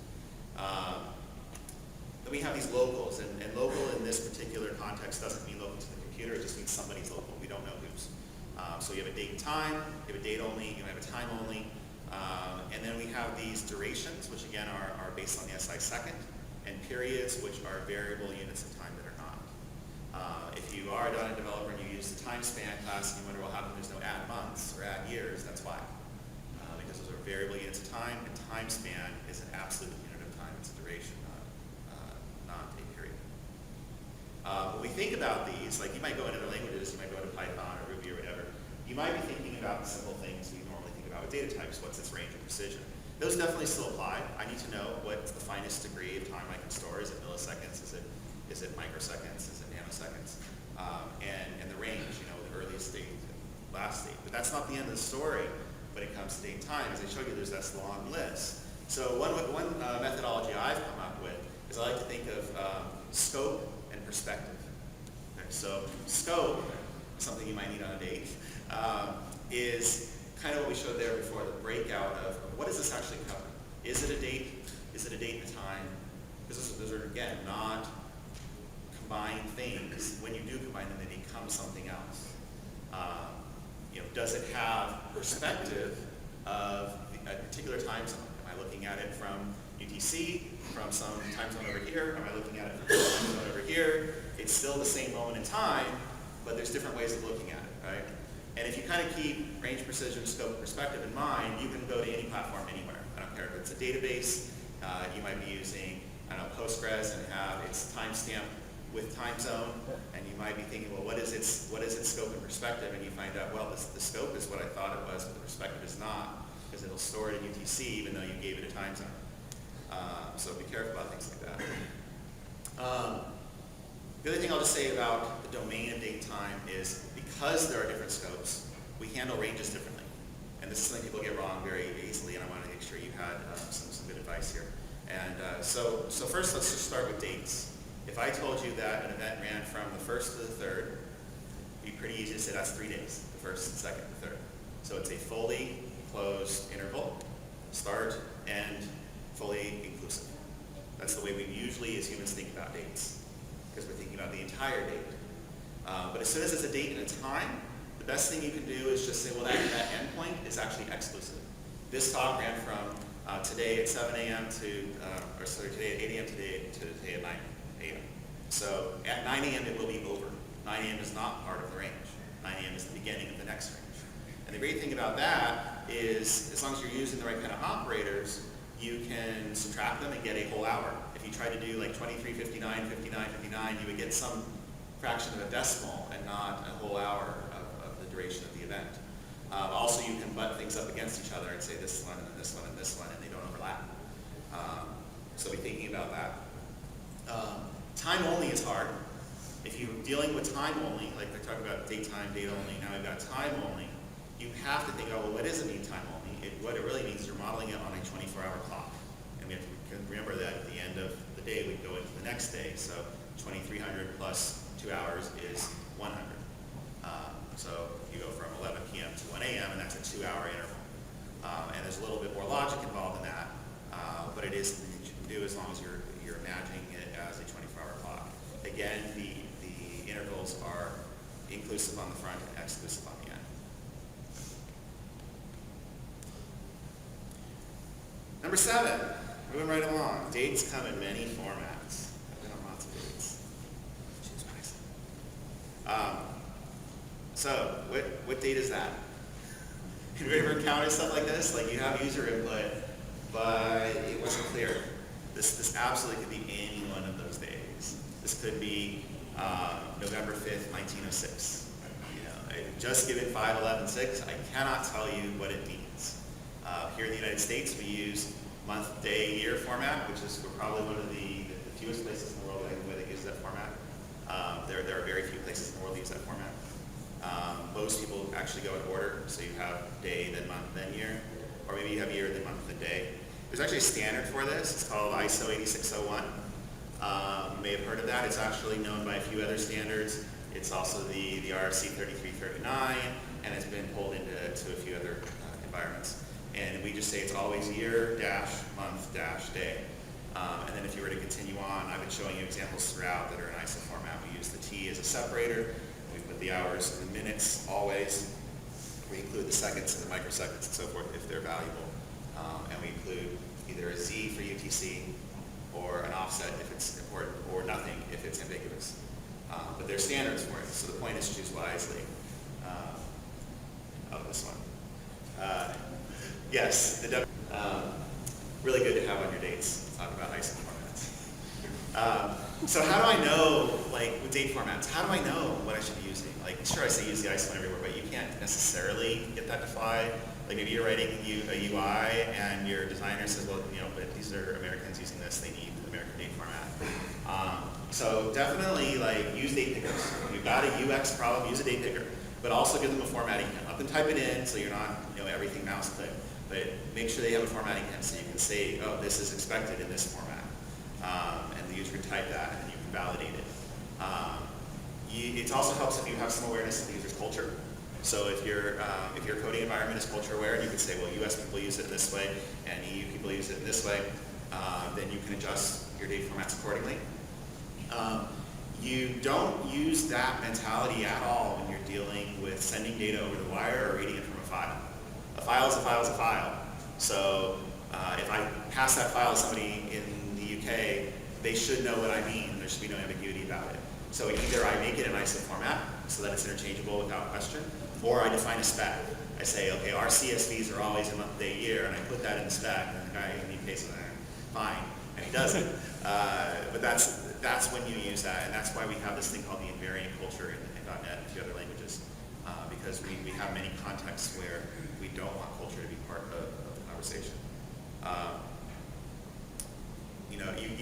Then we have these locals, and local in this particular context doesn't mean local to the computer, it just means somebody's local. We don't know whose. So you have a date and time, you have a date only, you have a time only, and then we have these durations, which again are based on the SI second, and periods, which are variable units of time that are not. If you are a .NET developer and you use the time span class and you wonder, well, how come there's no add months or add years, that's why. Because those are variable units of time, and time span is an absolute unit of time. It's a duration, not a period. When we think about these, like you might go into other languages, you might go into Python or Ruby or whatever, you might be thinking about the simple things we normally think about with data types. What's its range of precision? Those definitely still apply. I need to know what's the finest degree of time I can store. Is it milliseconds? Is it microseconds? Is it nanoseconds? And the range, you know, the earliest state and last state. But that's not the end of the story when it comes to date and time. As I showed you, there's this long list. So one methodology I've come up with is I like to think of scope and perspective. Okay, so scope, something you might need on a date, is kind of what we showed there before, the breakout of what does this actually cover? Is it a date? Is it a date and a time? Because those are, again, not combined things. When you do combine them, they become something else. Does it have perspective of a particular time zone? Am I looking at it from UTC, from some time zone over here? Am I looking at it from some time zone over here? It's still the same moment in time, but there's different ways of looking at it, right? And if you kind of keep range, precision, scope, and perspective in mind, you can go to any platform anywhere. I don't care if it's a database. You might be using, I don't know, Postgres and have its timestamp with time zone, and you might be thinking, well, what is its scope and perspective? And you find out, well, the scope is what I thought it was, but the perspective is not, because it'll store it in UTC even though you gave it a time zone. So be careful about things like that. The other thing I'll just say about the domain of date time is because there are different scopes, we handle ranges differently. And this is something people get wrong very easily, and I want to make sure you had some good advice here. And so first, let's just start with dates. If I told you that an event ran from the 1st to the 3rd, it'd be pretty easy to say that's 3 days, the 1st, the 2nd, the 3rd. So it's a fully closed interval, start, end, fully inclusive. That's the way we usually, as humans, think about dates, because we're thinking about the entire date. But as soon as it's a date and a time, the best thing you can do is just say, well, that endpoint is actually exclusive. This talk ran from today at 7 a.m. today at 8 a.m. to today at 9 a.m. So at 9 a.m. it will be over. 9 a.m. is not part of the range. 9 a.m. is the beginning of the next range. And the great thing about that is, as long as you're using the right kind of operators, you can subtract them and get a whole hour. If you try to do like 23, 59, 59, 59, you would get some fraction of a decimal and not a whole hour of the duration of the event. Also, you can butt things up against each other and say this one and this one and this one, and they don't overlap. So be thinking about that. Time only is hard. If you're dealing with time only, like they're talking about date time, date only, now we've got time only, you have to think, oh, well, what does it mean time only? What it really means is you're modeling it on a 24-hour clock. And we have to remember that at the end of the day, we go into the next day. So 2300 plus 2 hours is 100. So you go from 11 p.m. to 1 a.m., and that's a 2-hour interval. And there's a little bit more logic involved in that, but it is something that you can do as long as you're imagining it as a 24-hour clock. Again, the intervals are inclusive on the front and exclusive on the end. Number 7, moving right along. Dates come in many formats. I've been on lots of dates. Choose wisely. So, what date is that? Have you ever encountered stuff like this? Like you have user input, but it wasn't clear. This absolutely could be any one of those days. This could be November 5th, 1906. Just given 5/11/6, I cannot tell you what it means. Here in the United States, we use month, day, year format, which is probably one of the fewest places in the world that use that format. There are very few places in the world that use that format. Most people actually go in order, so you have day, then month, then year, or maybe you have year, then month, then day. There's actually a standard for this. It's called ISO 8601. You may have heard of that. It's actually known by a few other standards. It's also the RFC 3339, and it's been pulled into a few other environments. And we just say it's always year, dash, month, dash, day. And then if you were to continue on, I've been showing you examples throughout that are in ISO format. We use the T as a separator. We put the hours and the minutes always. We include the seconds and the microseconds and so forth if they're valuable. And we include either a Z for UTC or an offset if it's important, or nothing if it's ambiguous. But there's standards for it, so the point is choose wisely. This one. Yes, really good to have on your dates. Talk about ISO formats. So how do I know, like with date formats, how do I know what I should be using? Like, sure, I say use the ISO one everywhere, but you can't necessarily get that defined. Like maybe you're writing a UI and your designer says, well, but these are Americans using this, they need American date format. So definitely like use date pickers. If you've got a UX problem, use a date picker. But also give them a formatting hint. Up and type it in so you're not everything mouse click. But make sure they have a formatting hint so you can say, oh, this is expected in this format. And the user can type that and you can validate it. It also helps if you have some awareness of the user's culture. So if your coding environment is culture aware, you can say, well, US people use it this way and EU people use it in this way, then you can adjust your date formats accordingly. You don't use that mentality at all when you're dealing with sending data over the wire or reading it from a file. A file is a file is a file. So if I pass that file to somebody in the UK, they should know what I mean. There should be no ambiguity about it. So either I make it in ISO format so that it's interchangeable without question, or I define a spec. I say, okay, our CSVs are always a month, day, year, and I put that in the spec, and the guy in the case of that, fine, and he does it. But that's when you use that, and that's why we have this thing called the invariant culture in .NET and a few other languages, because we have many contexts where we don't want culture to be part of the conversation.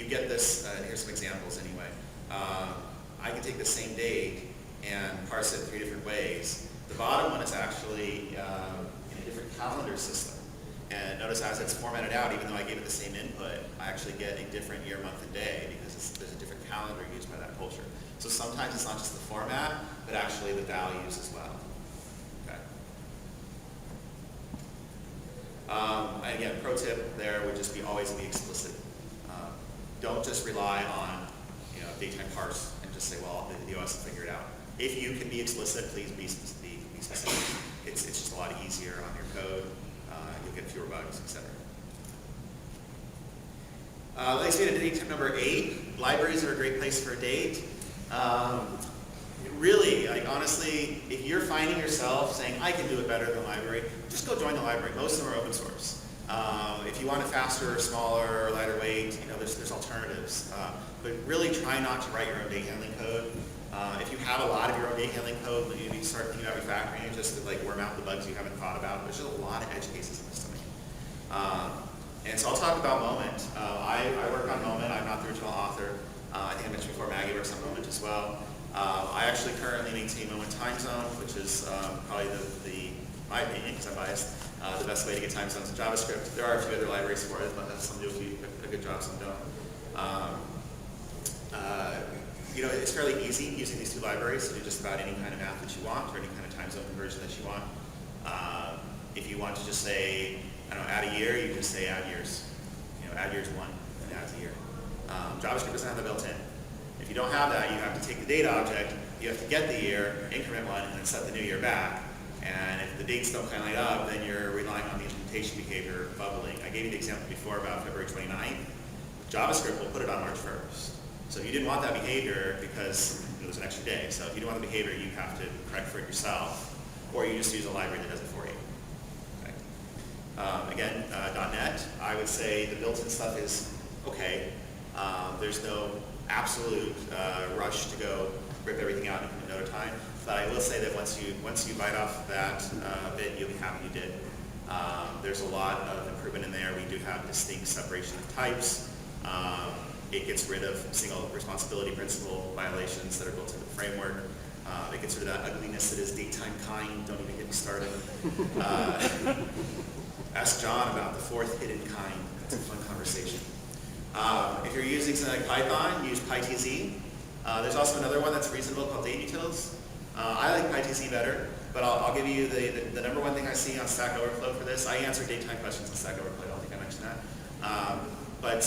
you get this, here's some examples anyway. I can take the same date and parse it 3 different ways. The bottom one is actually in a different calendar system. And notice as it's formatted out, even though I gave it the same input, I actually get a different year, month, and day because there's a different calendar used by that culture. So sometimes it's not just the format, but actually the values as well. Okay. And again, pro tip there would just be always be explicit. Don't just rely on datetime parse and just say, well, the OS will figure it out. If you can be explicit, please be specific. It's just a lot easier on your code. You'll get fewer bugs, etc. Let's get to datetime number 8. Libraries are a great place for a date. Really, honestly, if you're finding yourself saying, I can do it better than the library, just go join the library. Most of them are open source. If you want it faster, or smaller, or lighter weight, there's alternatives. But really try not to write your own date handling code. If you have a lot of your own date handling code, you need to start thinking about refactoring just to worm out the bugs you haven't thought about. There's just a lot of edge cases in this domain. And so I'll talk about Moment. I work on Moment. I'm not the original author. I think I mentioned before Maggie works on Moment as well. I actually currently maintain Moment Time Zone, which is probably my opinion, because I'm biased, the best way to get time zones in JavaScript. There are a few other libraries for it, but some do a good job, some don't. It's fairly easy using these 2 libraries to do just about any kind of math that you want or any kind of time zone conversion that you want. If you want to just say, add a year, you just say add years. Add years 1 and adds a year. JavaScript doesn't have that built in. If you don't have that, you have to take the date object, you have to get the year, increment 1, and then set the new year back. And if the dates don't line up, then you're relying on the implementation behavior bubbling. I gave you the example before about February 29th. JavaScript will put it on March 1st. So if you didn't want that behavior because it was an extra day, so if you don't want the behavior, you have to correct for it yourself, or you just use a library that does it for you. Okay. Again, .NET, I would say the built-in stuff is okay. There's no absolute rush to go rip everything out in Noda Time, but I will say that once you bite off that bit, you'll be happy you did. There's a lot of improvement in there. We do have distinct separation of types. It gets rid of single responsibility principle violations that are built into the framework. It gets rid of that ugliness that is datetime kind. Don't even get me started. Ask John about the 4th hidden kind. That's a fun conversation. If you're using something like Python, use PyTZ. There's also another one that's reasonable called DateUtils. I like PyTZ better, but I'll give you the number one thing I see on Stack Overflow for this. I answer datetime questions on Stack Overflow. I don't think I mentioned that. But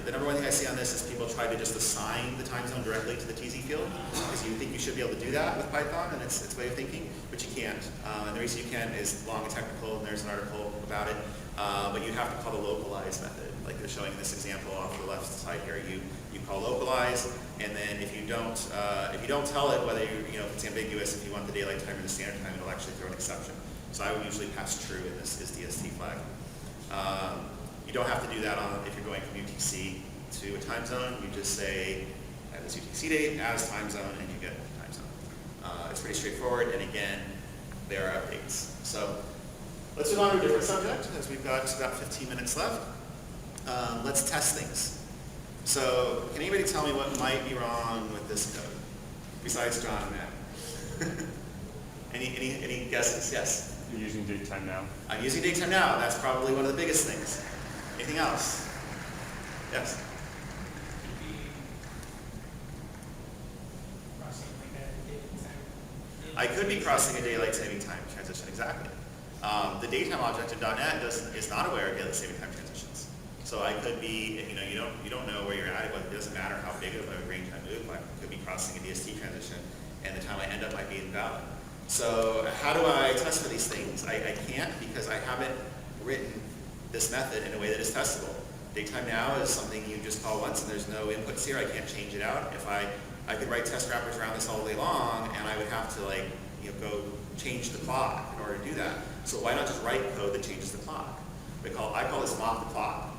the number one thing I see on this is people try to just assign the time zone directly to the TZ field, because you think you should be able to do that with Python and its way of thinking, but you can't. And the reason you can't is long and technical, and there's an article about it. But you have to call the localize method, like they're showing in this example off the left side here. You call localize, and then if you don't tell it whether if it's ambiguous, if you want the daylight time or the standard time, it'll actually throw an exception. So I would usually pass true in this is DST flag. You don't have to do that if you're going from UTC to a time zone. You just say at this UTC date as time zone, and you get time zone. It's pretty straightforward, and again, there are updates. So let's move on to a different subject, as we've got about 15 minutes left. Let's test things. So can anybody tell me what might be wrong with this code, besides John and Matt? Any guesses? Yes? You're using datetime now? I'm using datetime now. That's probably one of the biggest things. Anything else? Yes? I could be crossing a daylight saving time transition, exactly. The datetime object in .NET is not aware of daylight saving time transitions. So I could be, you don't know where you're at, but it doesn't matter how big of a range I move. I could be crossing a DST transition, and the time I end up might be invalid. So how do I test for these things? I can't, because I haven't written this method in a way that is testable. Datetime now is something you just call once, and there's no inputs here. I can't change it out. If I could write test wrappers around this all day long, and I would have to go change the clock in order to do that. So why not just write code that changes the clock? I call this mock the clock.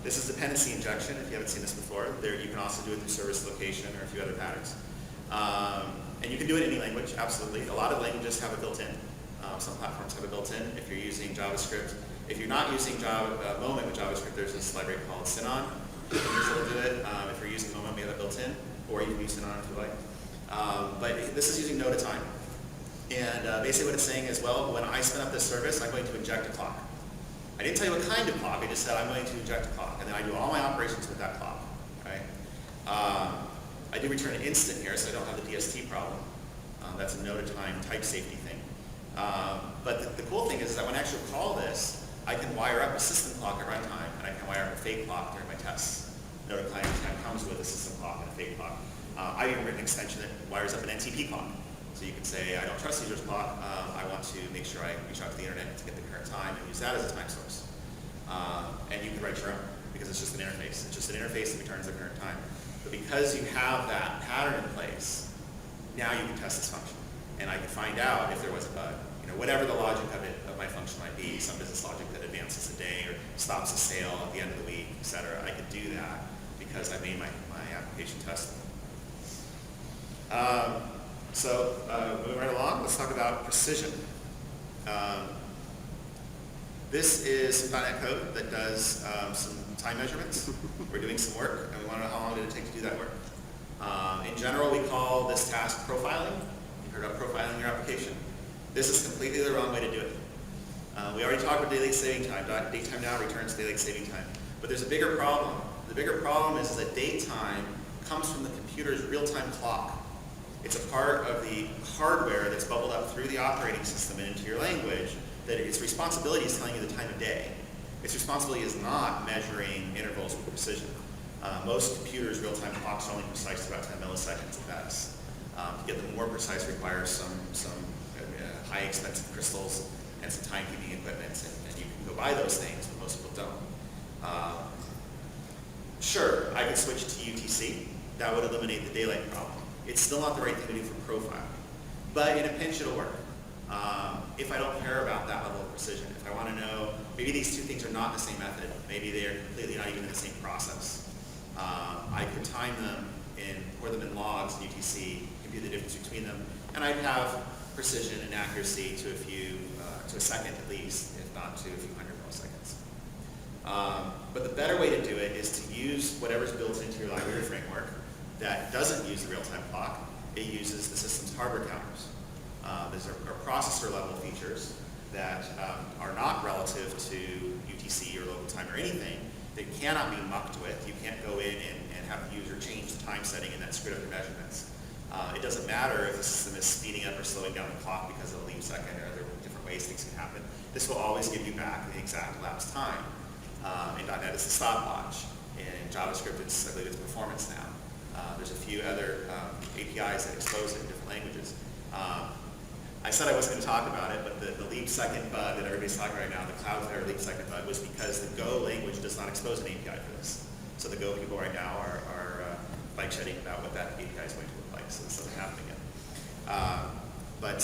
This is dependency injection. If you haven't seen this before, you can also do it through service location or a few other patterns. And you can do it in any language, absolutely. A lot of languages have it built in. Some platforms have it built in. If you're using JavaScript, if you're not using Moment with JavaScript, there's this library called Synon. You can still do it. If you're using Moment, we have it built in, or you can use it on if you like. But this is using Noda Time. And basically what it's saying is, well, when I spin up this service, I'm going to inject a clock. I didn't tell you what kind of clock, I just said I'm going to inject a clock, and then I do all my operations with that clock. Right? I do return an instant here, so I don't have the DST problem. That's a Noda Time type safety thing. But the cool thing is that when I actually call this, I can wire up a system clock at runtime, and I can wire up a fake clock during my tests. Noda Time comes with a system clock and a fake clock. I've even written an extension that wires up an NTP clock. So you can say, I don't trust user's clock, I want to make sure I reach out to the internet to get the current time and use that as a time source. And you can write your own, because it's just an interface. It's just an interface that returns the current time. But because you have that pattern in place, now you can test this function. And I can find out if there was a bug. Whatever the logic of my function might be, some business logic that advances a day or stops a sale at the end of the week, etc. I could do that because I made my application testable. So moving right along, let's talk about precision. This is some .NET code that does some time measurements. We're doing some work, and we want to know how long did it take to do that work. In general, we call this task profiling. You've heard about profiling your application. This is completely the wrong way to do it. We already talked about daylight saving time. Datetime now returns daylight saving time. But there's a bigger problem. The bigger problem is that datetime comes from the computer's real-time clock. It's a part of the hardware that's bubbled up through the operating system and into your language that its responsibility is telling you the time of day. Its responsibility is not measuring intervals with precision. Most computers' real-time clocks are only precise to about 10 milliseconds at best. To get them more precise requires some high expensive crystals and some timekeeping equipment, and you can go buy those things, but most people don't. Sure, I could switch to UTC. That would eliminate the daylight problem. It's still not the right thing to do for profiling, but in a pinch it'll work. If I don't care about that level of precision, if I want to know, maybe these two things are not the same method, maybe they are completely not even in the same process. I could time them and pour them in logs in UTC, compute the difference between them, and I'd have precision and accuracy to a second at least, if not to a few hundred milliseconds. But the better way to do it is to use whatever's built into your library framework that doesn't use the real-time clock. It uses the system's hardware counters. These are processor level features that are not relative to UTC or local time or anything. They cannot be mucked with. You can't go in and have the user change the time setting and then screw up your measurements. It doesn't matter if the system is speeding up or slowing down the clock because of a leap second or other different ways things can happen. This will always give you back the exact elapsed time. In .NET it's the stopwatch. In JavaScript I believe it's performance now. There's a few other APIs that expose it in different languages. I said I wasn't going to talk about it, but the leap second bug that everybody's talking right now, the Cloudflare leap second bug, was because the Go language does not expose an API for this. So the Go people right now are bike shedding about what that API is going to look like, so this doesn't happen again. But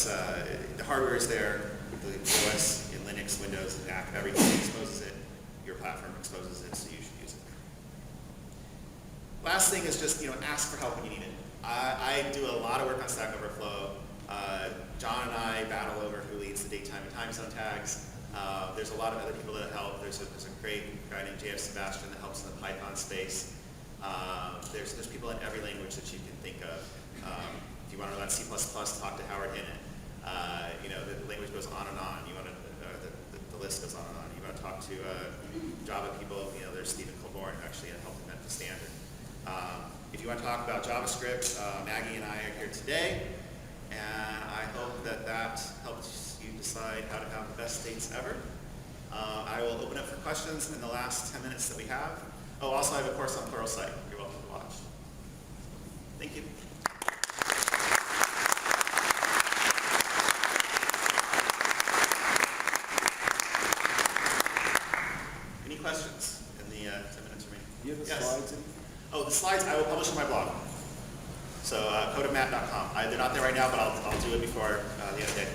the hardware is there, the OS in Linux, Windows, and Mac, everything exposes it. Your platform exposes it, so you should use it. Last thing is just ask for help when you need it. I do a lot of work on Stack Overflow. John and I battle over who leads the datetime and time zone tags. There's a lot of other people that help. There's a great guy named JF Sebastian that helps in the Python space. There's people in every language that you can think of. If you want to learn C++, talk to Howard Hinnant. The language goes on and on. The list goes on and on. You want to talk to Java people, there's Stephen Colborn who actually helped invent the standard. If you want to talk about JavaScript, Maggie and I are here today, and I hope that helps you decide how to have the best dates ever. I will open up for questions in the last 10 minutes that we have. Oh, also I have a course on Pluralsight. You're welcome to watch. Thank you. Any questions in the 10 minutes remaining? Do you have the Yes. slides in? Oh, the slides I will publish on my blog. So CodeMash.com. They're not there right now, but I'll do it before the end of the day.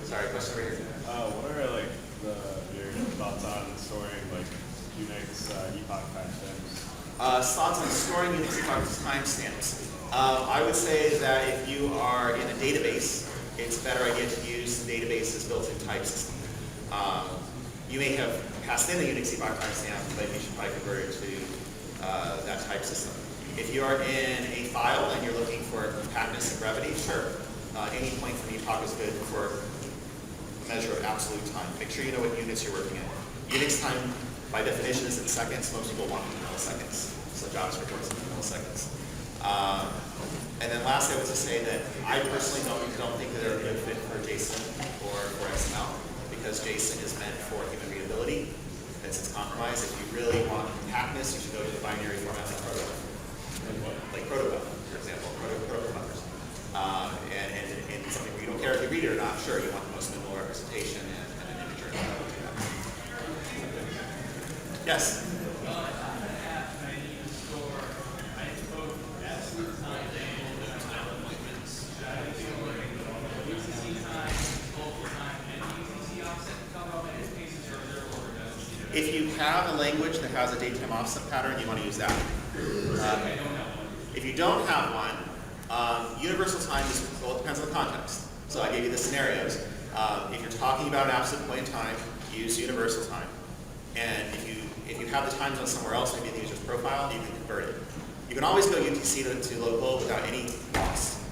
Sorry, question over here. What are your thoughts on storing Unix epoch timestamps? Thoughts on storing Unix epoch timestamps. I would say that if you are in a database, it's a better idea to use the database's built-in type system. You may have passed in the Unix epoch timestamp, but you should probably convert it to that type system. If you are in a file and you're looking for compactness and brevity, sure. Any point from epoch is good for a measure of absolute time. Make sure you know what units you're working in. Unix time, by definition, is in seconds. Most people want milliseconds. So JavaScript works in milliseconds. And then lastly, I would just say that I personally don't think that they're a good fit for JSON or for XML, because JSON is meant for human readability. It's compromised. If you really want compactness, you should go to the binary format like Proto. Like Proto, for example, Proto buffers. And something where you don't care if you read it or not, sure, you want the most minimal representation and an integer. Yes? If you have a language that has a datetime offset pattern, you want to use that. If you don't have one, universal time is, well, it depends on the context. So I gave you the scenarios. If you're talking about an absolute point in time, use universal time. And if you have the time zone somewhere else, maybe in the user's profile, you can convert it. You can always go UTC to local without any loss.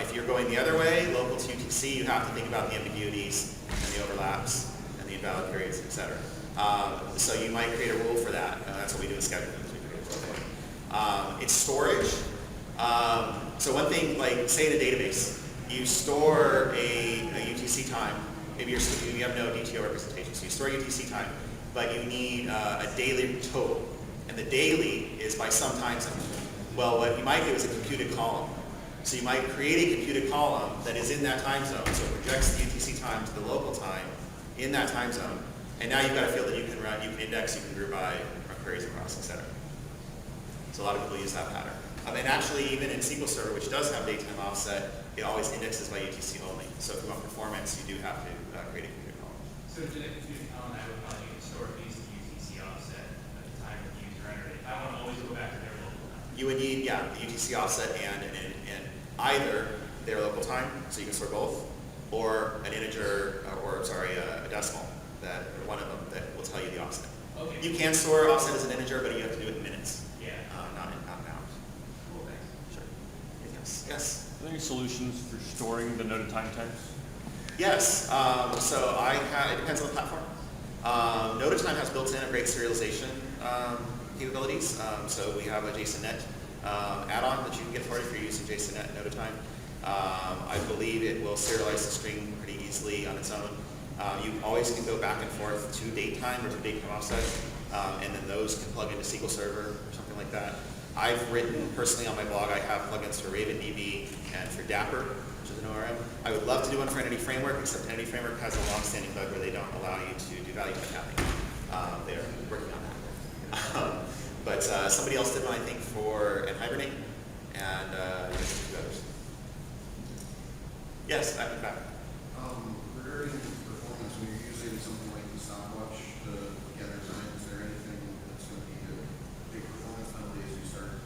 If you're going the other way, local to UTC, you have to think about the ambiguities and the overlaps and the invalid periods, etc. So you might create a rule for that. That's what we do in scheduling. It's storage. So one thing, like say in a database, you store a UTC time. Maybe you have no DTO representation, so you store UTC time, but you need a daily total, and the daily is by some time zone. Well, what you might do is a computed column. So you might create a computed column that is in that time zone, so it projects the UTC time to the local time in that time zone. And now you've got a field that you can run, you can index, you can group by, run queries across, etc. So a lot of people use that pattern. And actually, even in SQL Server, which does have datetime offset, it always indexes by UTC only. So if you want performance, you do have to create a computed column. So to the computed column, I would probably need to store at least the UTC offset at the time that the user entered it. I want to always go back to their local time. You would need, yeah, the UTC offset and either their local time, so you can store both, or an integer, a decimal, that one of them that will tell you the offset. Okay. You can store offset as an integer, but you have to do it in minutes, Yeah. not in hours. Cool, thanks. Sure. Anything else? Yes. Are there any solutions for storing the Noda time types? Yes. So it depends on the platform. Noda Time has built-in great serialization capabilities. So we have a JSON.NET add-on that you can get for it if you're using JSON.NET and Noda Time. I believe it will serialize the string pretty easily on its own. You always can go back and forth to datetime or to datetime offset, and then those can plug into SQL Server or something like that. I've written personally on my blog, I have plugins for RavenDB and for Dapper, which is an ORM. I would love to do one for Entity Framework, except Entity Framework has a long-standing bug where they don't allow you to do value type mapping. They're working on that. But somebody else did one, I think, for Hibernate, and there's two others. Yes, back in back. Regarding performance, when you're using something like the stopwatch to gather time, is there anything that's going to be a big performance penalty as you start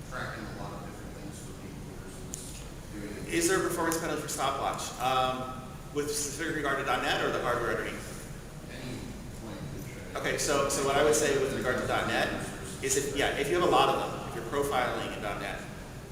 tracking a lot of different things for people versus doing it? Is there a performance penalty for stopwatch? With specific regard to .NET or the hardware underneath? Any language? Okay, so what I would say with regard to .NET is if you have a lot of them, if you're profiling in .NET,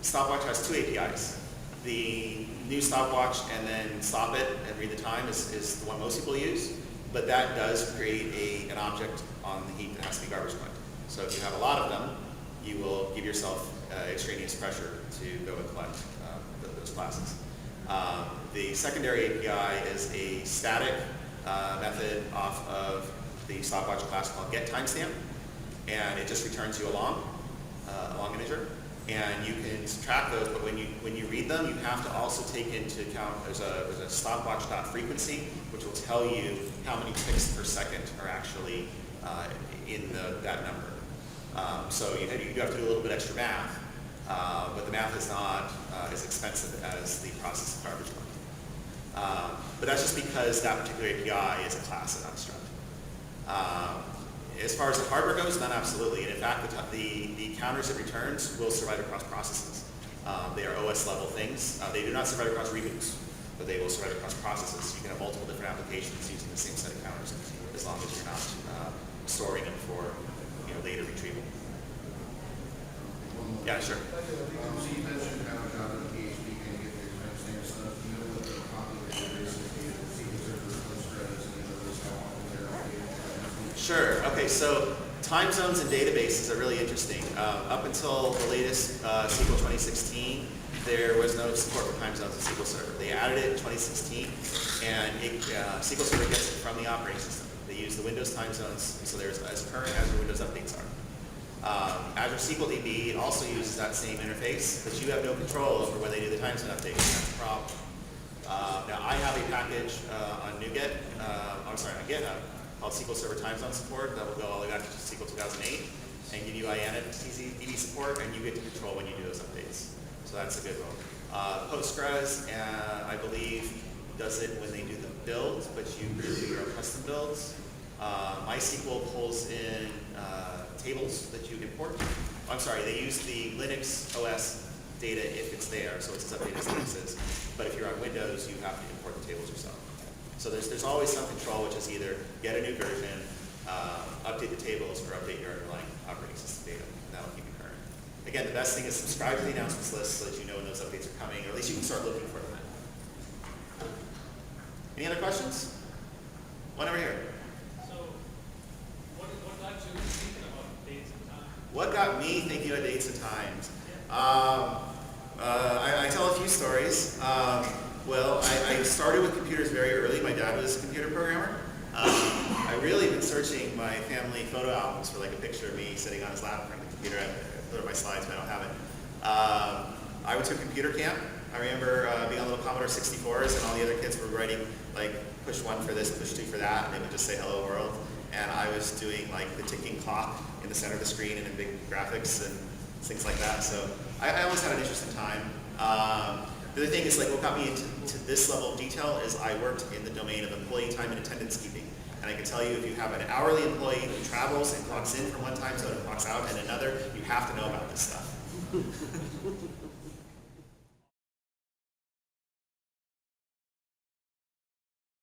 stopwatch has two APIs. The new stopwatch and then stop it and read the time is the one most people use, but that does create an object on the heap that has to be garbage collected. So if you have a lot of them, you will give yourself extraneous pressure to go and collect those classes. The secondary API is a static method off of the stopwatch class called getTimestamp, and it just returns you a long integer. And you can subtract those, but when you read them, you have to also take into account there's a stopwatch.frequency, which will tell you how many ticks per second are actually in that number. So you have to do a little bit extra math, but the math is not as expensive as the process of garbage collecting. But that's just because that particular API is a class and not a struct. As far as the hardware goes, then absolutely. And in fact, the counters it returns will survive across processes. They are OS level things. They do not survive across reboots, but they will survive across processes. You can have multiple different applications using the same set of counters as long as you're not storing them for later retrieval. Yeah, sure. So you mentioned how Java and PHP kind of get their timestamp stuff. You know what the popular databases do? SQL Server, Postgres, and those, how often they're updated? Sure. Okay, so time zones and databases are really interesting. Up until the latest SQL 2016, there was no support for time zones in SQL Server. They added it in 2016, and SQL Server gets it from the operating system. They use the Windows time zones, so they're as current as your Windows updates are. Azure SQL DB also uses that same interface, but you have no control over when they do the time zone updates. That's a problem. Now, I have a package on NuGet, on GitHub, called SQL Server Time Zone Support that will go all the way back to SQL 2008 and give you DB support, and you get to control when you do those updates. So that's a good one. Postgres, I believe, does it when they do the build, but you do your own custom builds. MySQL pulls in tables that you import. I'm sorry, they use the Linux OS data if it's there, so it's as updated as Linux is. But if you're on Windows, you have to import the tables yourself. So there's always some control, which is either get a new version, update the tables, or update your underlying operating system data, and that will keep you current. Again, the best thing is subscribe to the announcements list so that you know when those updates are coming, or at least you can start looking for them. Any other questions? One over here. So, what got you thinking about dates and times? What got me thinking about dates and times? I tell a few stories. Well, I started with computers very early. My dad was a computer programmer. I really been searching my family photo albums for like a picture of me sitting on his lap in front of the computer. I put my slides, but I don't have it. I went to a computer camp. I remember being on little Commodore 64s, and all the other kids were writing like push 1 for this, push 2 for that, and they would just say hello world. And I was doing like the ticking clock in the center of the screen and in big graphics and things like that. So I always had an interesting time. The other thing is, like, what got me into this level of detail is I worked in the domain of employee time and attendance keeping. And I can tell you, if you have an hourly employee who travels and clocks in from one time zone and clocks out in another, you have to know about this stuff.